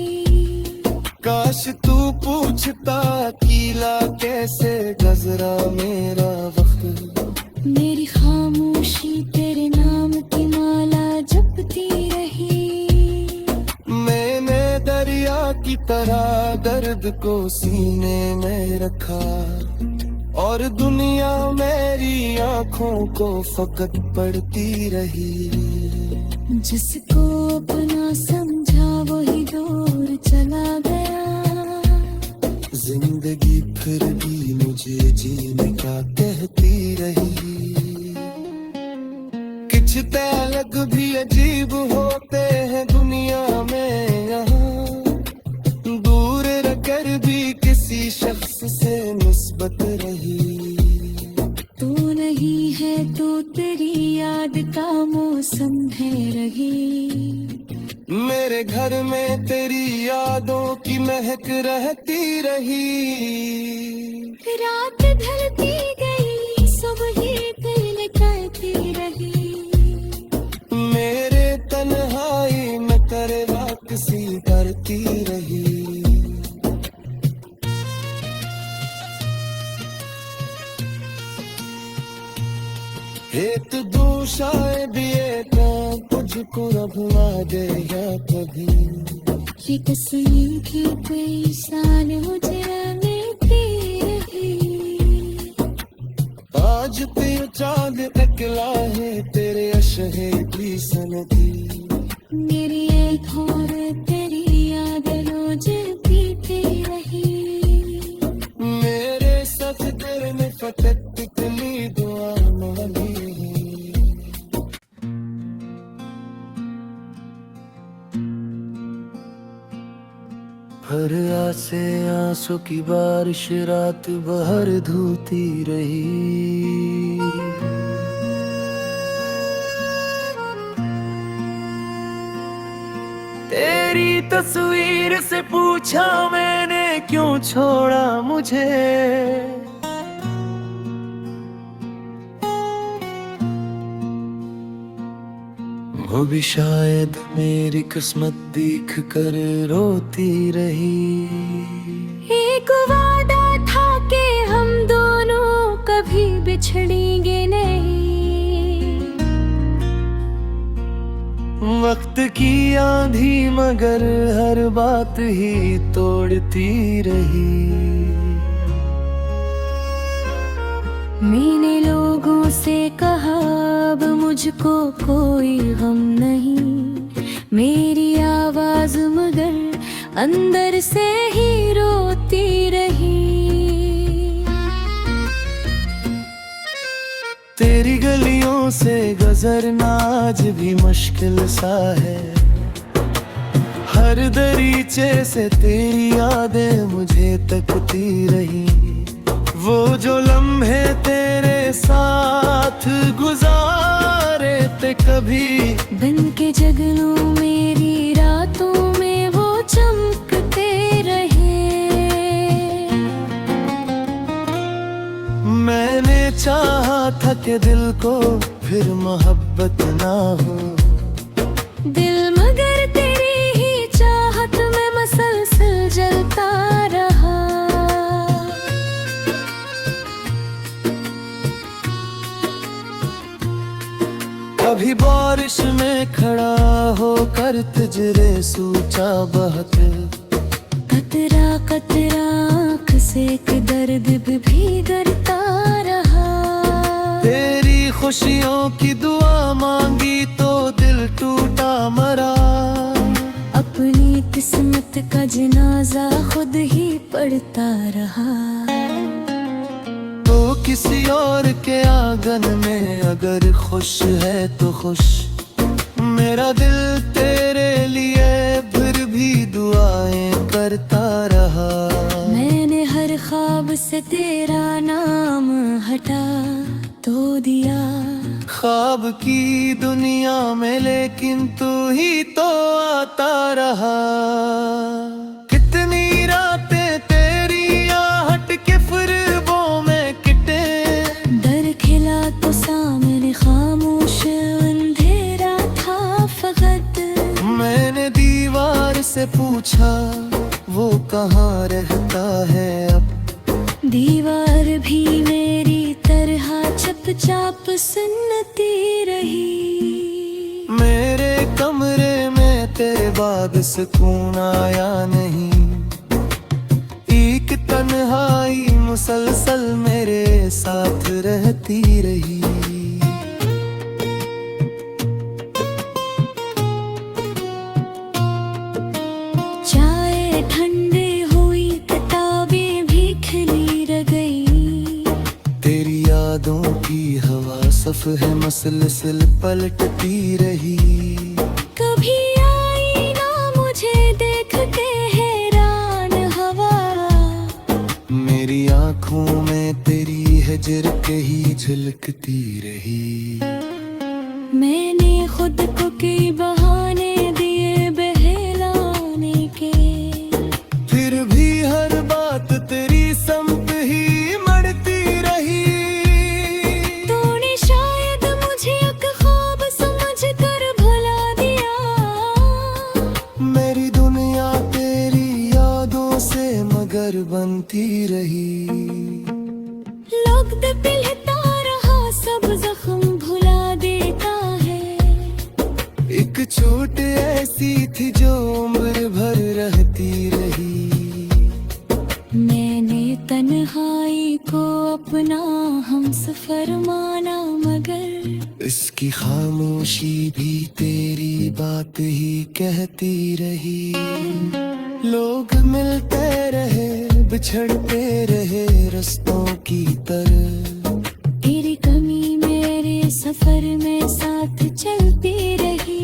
Speaker 1: काश तू पूछता कीला कैसे गुजरा मेरा वक्त।
Speaker 2: मेरी खामोशी तेरे नाम की माला जपती रही।
Speaker 1: मैंने दरिया की तरह दर्द को सीने में रखा, और दुनिया मेरी आंखों को फकत पड़ती रही।
Speaker 2: जिसको अपना समझा वही दूर चला गया।
Speaker 1: जिंदगी फिर भी मुझे जीने का कहती रही। कुछ तलक भी अजीब होते हैं दुनिया में यहाँ। दूर रहकर भी किसी शख्स से निस्बत रही।
Speaker 2: तू नहीं है तो तेरी याद का मौसम है रही।
Speaker 1: मेरे घर में तेरी यादों की महक रहती रही।
Speaker 2: रात ढलती गई, सुबह दिल कहती रही।
Speaker 1: मेरे तन्हाई में तेरे वापसी करती रही। एक दूशाए भी तुझको रखवा दे या कभी।
Speaker 2: ये तस्वीर की कोई शान मुझे मिलती रही।
Speaker 1: आज तेरा चांद निकला है तेरे अशहे की सनदी।
Speaker 2: मेरी एक और तेरी याद रोज पीती रही।
Speaker 1: मेरे साथ तेरे में फटक कितनी दुआ मांगी। हर आसे आंसू की बारिश रात भर धोती रही। तेरी तस्वीर से पूछा मैंने क्यों छोड़ा मुझे। वो भी शायद मेरी किस्मत देख कर रोती रही।
Speaker 2: एक वादा था कि हम दोनों कभी बिछड़ेंगे नहीं।
Speaker 1: वक्त की आंधी मगर हर बात ही तोड़ती रही।
Speaker 2: मैंने लोगों से कहा अब मुझको कोई गम नहीं। मेरी आवाज मगर अंदर से ही रोती रही।
Speaker 1: तेरी गलियों से गुजरना आज भी मुश्किल सा है। हर दरीचे से तेरी यादें मुझे तकती रही। वो जो लम्हे तेरे साथ गुजारे थे कभी
Speaker 2: बन के जगनों मेरी रातों में वो चमकते रहे।
Speaker 1: मैंने चाहा था कि दिल को फिर मोहब्बत ना हो।
Speaker 2: दिल मगर तेरी ही चाहत में मसलसल जलता रहा।
Speaker 1: कभी बारिश में खड़ा होकर तुझरे सूचा बहत।
Speaker 2: कतरा कतरा आँख से एक दर्द भी भीगता रहा।
Speaker 1: तेरी खुशियों की दुआ मांगी तो दिल टूटा मरा।
Speaker 2: अपनी किस्मत का जनाजा खुद ही पढ़ता रहा।
Speaker 1: तो किसी और के आंगन में अगर खुश है तो खुश। मेरा दिल तेरे लिए फिर भी दुआएं करता रहा।
Speaker 2: मैंने हर ख्वाब से तेरा नाम हटा तो दिया।
Speaker 1: ख्वाब की दुनिया में लेकिन तू ही तो आता रहा। कितनी रातें तेरी आहट के फिरबों में किटे।
Speaker 2: डर खिला तो सामने खामोश अंधेरा था फकत।
Speaker 1: मैंने दीवार से पूछा वो कहाँ रहता है अब।
Speaker 2: दीवार भी मेरी तरह चुपचाप सुनती रही।
Speaker 1: मेरे कमरे में तेरे बाद सुकून आया नहीं। एक तन्हाई मुसलसल मेरे साथ रहती रही।
Speaker 2: चाय ठंडी हुई किताबें भी खिली रह गई।
Speaker 1: तेरी यादों की हवा सफ़े मसलसल पलटती रही।
Speaker 2: कभी आई ना मुझे देख के हैरान हवा।
Speaker 1: मेरी आँखों में तेरी हिजर कहीं झलकती रही।
Speaker 2: मैंने खुद को कई बहाने दिए बहलाने के।
Speaker 1: फिर भी हर बात तेरी समत ही मड़ती रही।
Speaker 2: तूने शायद मुझे एक ख्वाब समझ कर भुला दिया।
Speaker 1: मेरी दुनिया तेरी यादों से मगर बनती रही।
Speaker 2: लोग पिलता रहा सब जख्म भुला देता है।
Speaker 1: एक चोट ऐसी थी जो उम्र भर रहती रही।
Speaker 2: मैंने तन्हाई को अपना हमसफर माना मगर
Speaker 1: इसकी खामोशी भी तेरी बात ही कहती रही। लोग मिलते रहे बिछड़ते रहे रास्तों की तरह।
Speaker 2: तेरी कमी मेरे सफर में साथ चलती रही।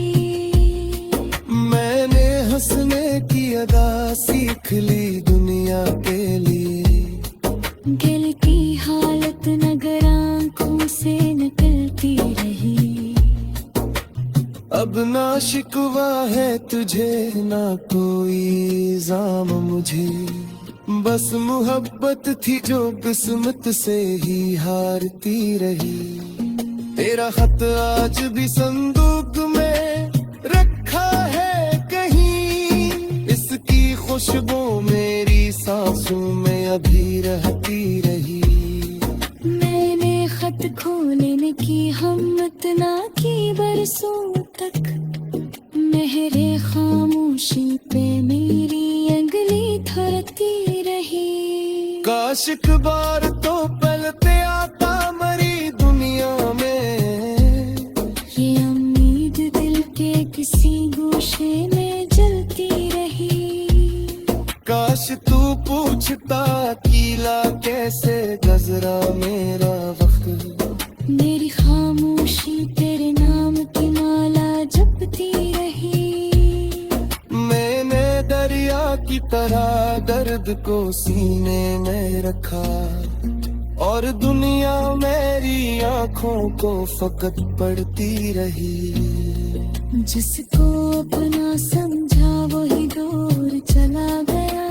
Speaker 1: मैंने हंसने की अदा सीख ली दुनिया के लिए।
Speaker 2: दिल की हालत नगर आंखों से निकलती रही।
Speaker 1: अब ना शिकवा है तुझे ना कोई इल्जाम मुझे। बस मोहब्बत थी जो किस्मत से ही हारती रही। तेरा खत आज भी संदूक में रखा है कहीं, इसकी खुशबू मेरी सांसों में अभी रहती रही।
Speaker 2: मैंने खत खोलने की हिम्मत ना की बरसों तक, मेरे खामोशी पे मेरी अंगली थरती रही।
Speaker 1: काश एक बार तो पलते आता मरी दुनिया में,
Speaker 2: ये उम्मीद दिल के किसी गोशे में जलती रही।
Speaker 1: काश तू पूछता कीला कैसे गुजरा मेरा वक्त,
Speaker 2: मेरी खामोशी तेरे नाम की माला जपती रही।
Speaker 1: मैंने दरिया की तरह दर्द को सीने में रखा, और दुनिया मेरी आंखों को फकत पड़ती रही।
Speaker 2: जिसको अपना समझा वही दूर चला गया।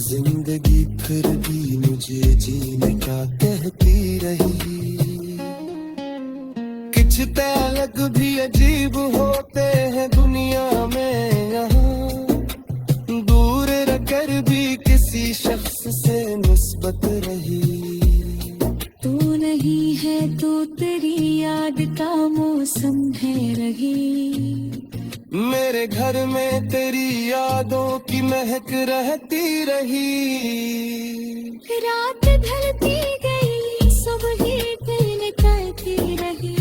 Speaker 1: जिंदगी फिर भी मुझे जीने का कहती रही। कुछ तलक भी अजीब होते हैं दुनिया में यहाँ, दूर रहकर भी किसी शख्स से निस्बत रही।
Speaker 2: तू नहीं है तो तेरी याद का मौसम है रही।
Speaker 1: मेरे घर में तेरी यादों की महक रहती रही।
Speaker 2: रात ढलती गई सुबह फिर निकलती रही।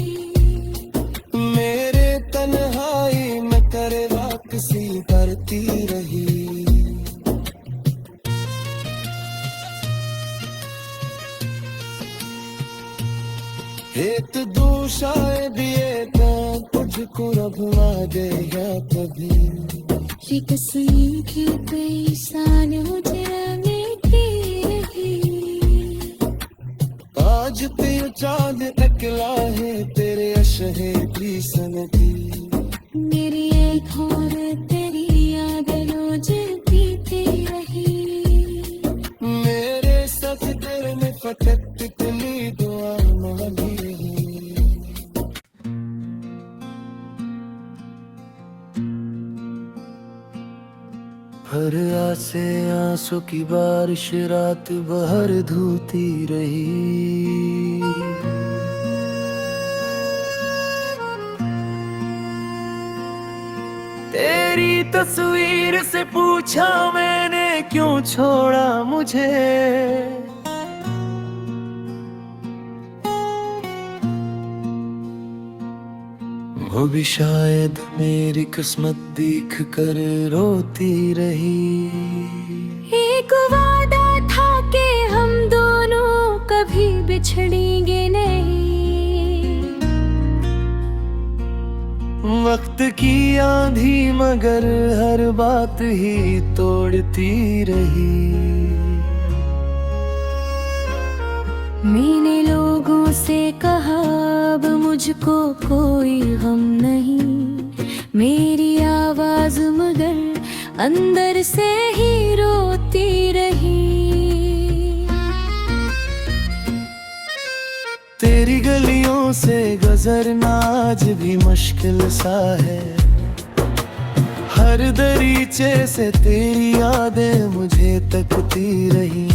Speaker 1: मेरे तन्हाई में करे वापसी करती रही। एक दो शायद ये तुझको रब दे या कभी,
Speaker 2: ये तस्वीर की बेसान मुझे मिलती रही।
Speaker 1: आज ते चांद अकेला है तेरे अशहे की सनदी।
Speaker 2: मेरी एक और तेरी याद रोज पीती रही।
Speaker 1: मेरे सफर में फटक इतनी दुआ मांगी रही। हर आसे आंसू की बारिश रात भर धोती रही। तेरी तस्वीर से पूछा मैंने क्यों छोड़ा मुझे, वो भी शायद मेरी किस्मत देख कर रोती रही।
Speaker 2: एक वादा था कि हम दोनों कभी बिछड़ेंगे नहीं।
Speaker 1: वक्त की आंधी मगर हर बात ही तोड़ती रही।
Speaker 2: मैंने लोगों से कहा अब मुझको कोई गम नहीं। मेरी आवाज मगर अंदर से ही रोती रही।
Speaker 1: तेरी गलियों से गुजरना आज भी मुश्किल सा है। हर दरीचे से तेरी यादें मुझे तकती रही।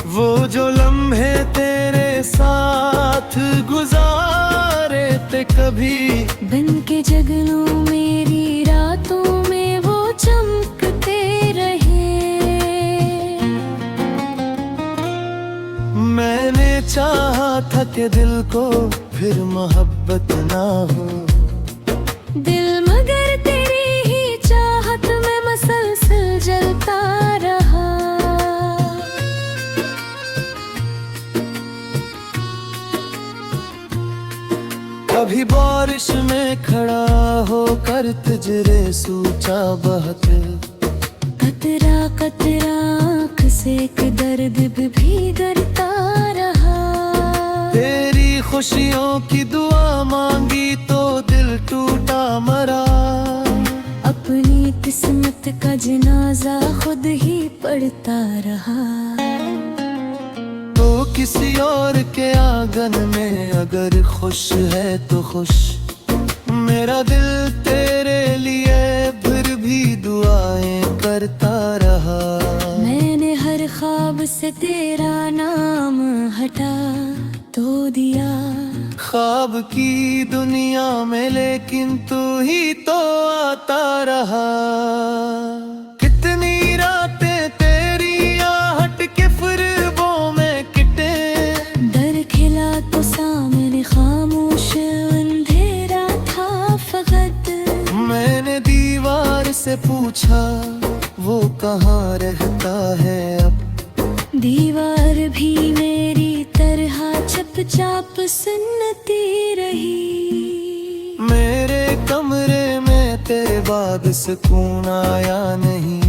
Speaker 1: वो जो लम्हे तेरे साथ गुजारे थे कभी,
Speaker 2: बन के जगनों मेरी रातों में वो चमकते रहे।
Speaker 1: मैंने चाहा था कि दिल को फिर मोहब्बत ना हो।
Speaker 2: दिल मगर तेरी ही चाहत में मसलसल जलता रहा।
Speaker 1: कभी बारिश में खड़ा होकर तुझरे सूचा बहते,
Speaker 2: कतरा कतरा आँख से एक दर्द भी करता रहा।
Speaker 1: तेरी खुशियों की दुआ मांगी तो दिल टूटा मरा।
Speaker 2: अपनी किस्मत वक्त का जनाजा खुद ही पढ़ता रहा।
Speaker 1: तो किसी और के आंगन में अगर खुश है तो खुश, मेरा दिल तेरे लिए फिर भी दुआएं करता रहा।
Speaker 2: मैंने हर ख्वाब से तेरा नाम हटा तो दिया।
Speaker 1: ख्वाब की दुनिया में लेकिन तू ही तो आता रहा। कितनी रातें तेरी आहट के फिरबों में किटे,
Speaker 2: डर खिला तो सामने खामोश अंधेरा था फकत।
Speaker 1: मैंने दीवार से पूछा वो कहाँ रहता है अब।
Speaker 2: दीवार भी मेरी तरह चुपचाप सुनती रही।
Speaker 1: मेरे कमरे में तेरे बाद सुकून आया नहीं।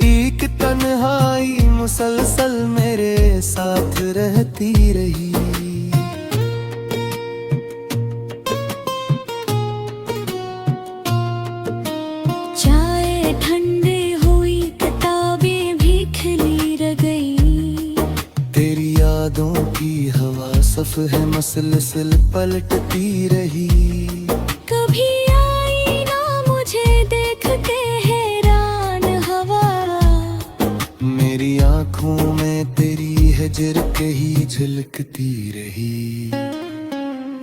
Speaker 1: एक तन्हाई मुसलसल मेरे साथ रहती रही।
Speaker 2: चाय ठंडी हुई, किताबें भी खिली रह गई।
Speaker 1: तेरी यादों की हवा सफ़े मसलसल पलटती रही।
Speaker 2: कभी आई ना मुझे देख के हैरान हवा।
Speaker 1: मेरी आँखों में तेरी हिजर कहीं झलकती रही।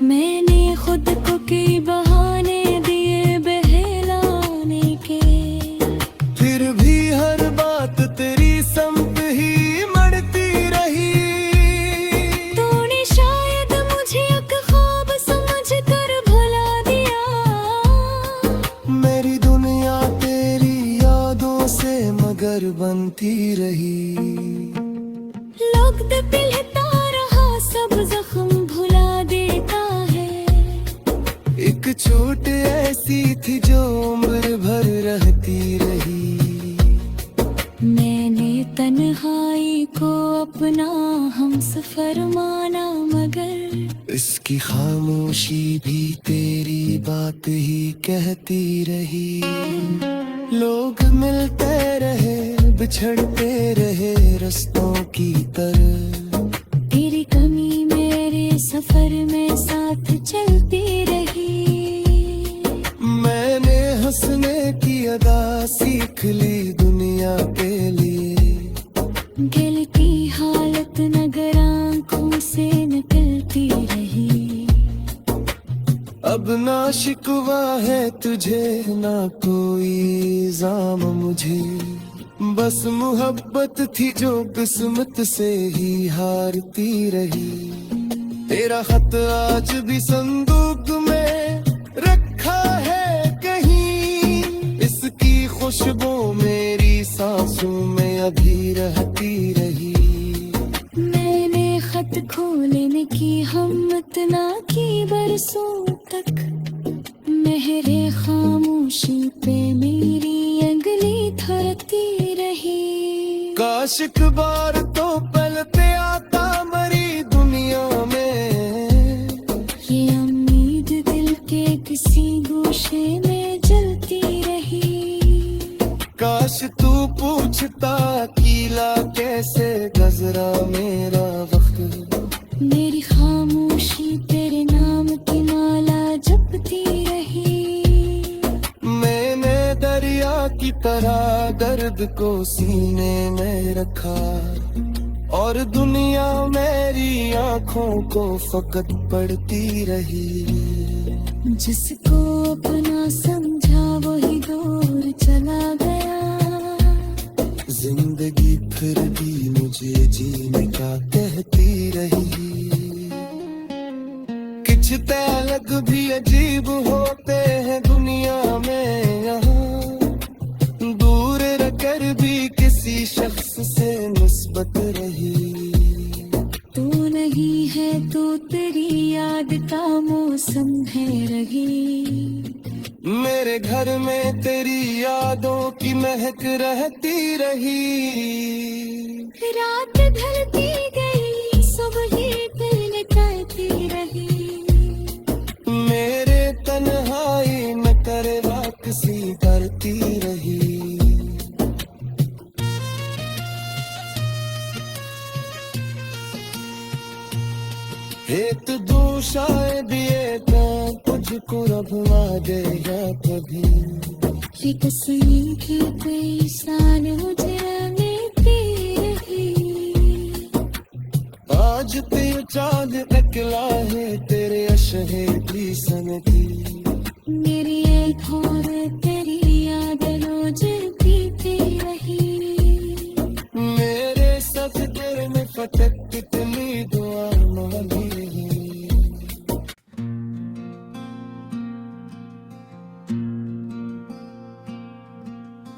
Speaker 2: मैंने खुद को कई बहाने दिए बहलाने के,
Speaker 1: फिर भी हर बात तेरी समत ही मड़ती रही।
Speaker 2: तूने शायद मुझे एक ख्वाब समझ कर भुला दिया।
Speaker 1: मेरी दुनिया तेरी यादों से मगर बनती रही।
Speaker 2: वक्त पिलता रहा, सब जख्म भुला देता है।
Speaker 1: एक चोट ऐसी थी जो उम्र भर रहती रही।
Speaker 2: मैंने तन्हाई को अपना हमसफर माना, मगर
Speaker 1: इसकी खामोशी भी तेरी बात ही कहती रही। लोग मिलते रहे, बिछड़ते रहे रास्तों की तरह।
Speaker 2: तेरी कमी मेरे सफर में साथ चलती रही।
Speaker 1: मैंने हंसने की अदा सीख ली दुनिया के लिए।
Speaker 2: गिलती हालत नगर आंखों से निकलती रही।
Speaker 1: अब ना शिकवा है तुझे, ना कोई इल्जाम मुझे। बस मोहब्बत थी जो किस्मत से ही हारती रही। तेरा खत आज भी संदूक में रखा है कहीं। इसकी खुशबू मेरी सांसों में अभी रहती रही।
Speaker 2: मैंने खत खोलने की हिम्मत ना की बरसों तक। मेरे खामोशी पे मेरी अंगली थरती रही।
Speaker 1: काश एक बार तो पलते आता मरी दुनिया में।
Speaker 2: ये उम्मीद दिल के किसी गोशे में जलती रही।
Speaker 1: काश तू पूछता कीला कैसे गुजरा मेरा वक्त।
Speaker 2: मेरी खामोशी तेरे नाम की माला जपती रही।
Speaker 1: मैंने दरिया की तरह दर्द को सीने में रखा, और दुनिया मेरी आंखों को फकत पड़ती रही।
Speaker 2: जिसको अपना समझा वही दूर चला गया।
Speaker 1: जिंदगी फिर भी मुझे जीने का कहती रही। कुछ तलक भी अजीब होते हैं दुनिया में यहाँ। दूर रहकर भी किसी शख्स से निस्बत रही।
Speaker 2: तू नहीं है तो तेरी याद का मौसम है रही।
Speaker 1: मेरे घर में तेरी यादों की महक रहती रही।
Speaker 2: रात ढलती गई, सुबह फिर निकलती रही।
Speaker 1: मेरे तन्हाई में करे वापसी करती रही। को रब वादे या कभी।
Speaker 2: ये तस्वीर की कई साल मुझे रहती रही।
Speaker 1: आज पे चांद निकला है तेरे अशहे की सनती।
Speaker 2: मेरी एक और तेरी याद रोज पीती रही।
Speaker 1: मेरे सजदे में फटक कितनी दुआ मांगी रही।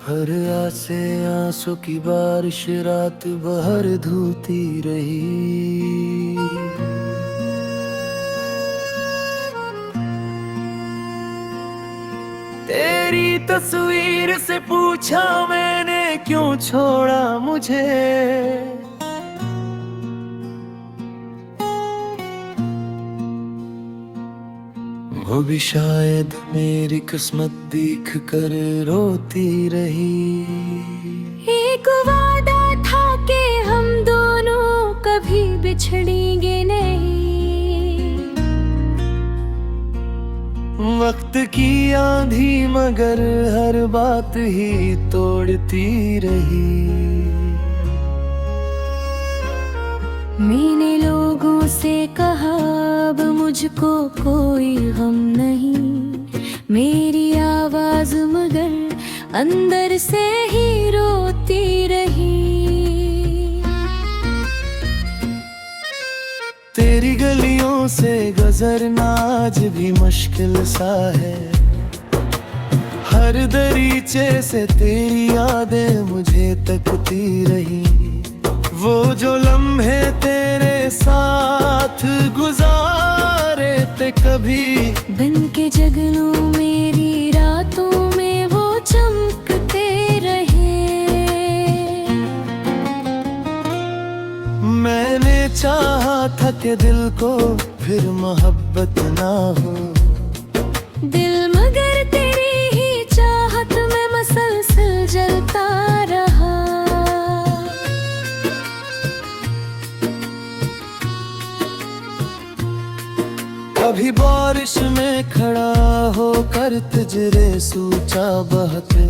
Speaker 1: हर आसे आंसू की बारिश रात भर धोती रही। तेरी तस्वीर से पूछा मैंने क्यों छोड़ा मुझे। वो भी शायद मेरी किस्मत देख कर रोती रही।
Speaker 2: एक वादा था कि हम दोनों कभी बिछड़ेंगे नहीं।
Speaker 1: वक्त की आंधी मगर हर बात ही तोड़ती रही।
Speaker 2: मैंने लोगों से कहा अब मुझको कोई गम नहीं। मेरी आवाज मगर अंदर से ही रोती रही।
Speaker 1: तेरी गलियों से गुजरना आज भी मुश्किल सा है। हर दरीचे से तेरी यादें मुझे तकती रही। वो जो लम्हे तेरे साथ गुजारे थे कभी,
Speaker 2: बन के जगनों मेरी रातों में वो चमकते रहे।
Speaker 1: मैंने चाहा था कि दिल को फिर मोहब्बत ना हो।
Speaker 2: दिल मगर तेरी ही चाहत में मसलसल जलता रहा।
Speaker 1: कभी बारिश में खड़ा होकर तुझरे सूचा बहते।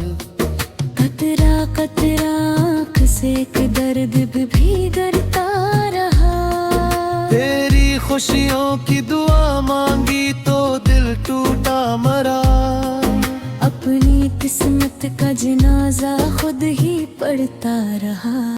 Speaker 2: कतरा कतरा आँख से एक दर्द भी भीगता रहा।
Speaker 1: तेरी खुशियों की दुआ मांगी तो दिल टूटा मरा।
Speaker 2: अपनी किस्मत का जनाजा खुद ही पढ़ता रहा।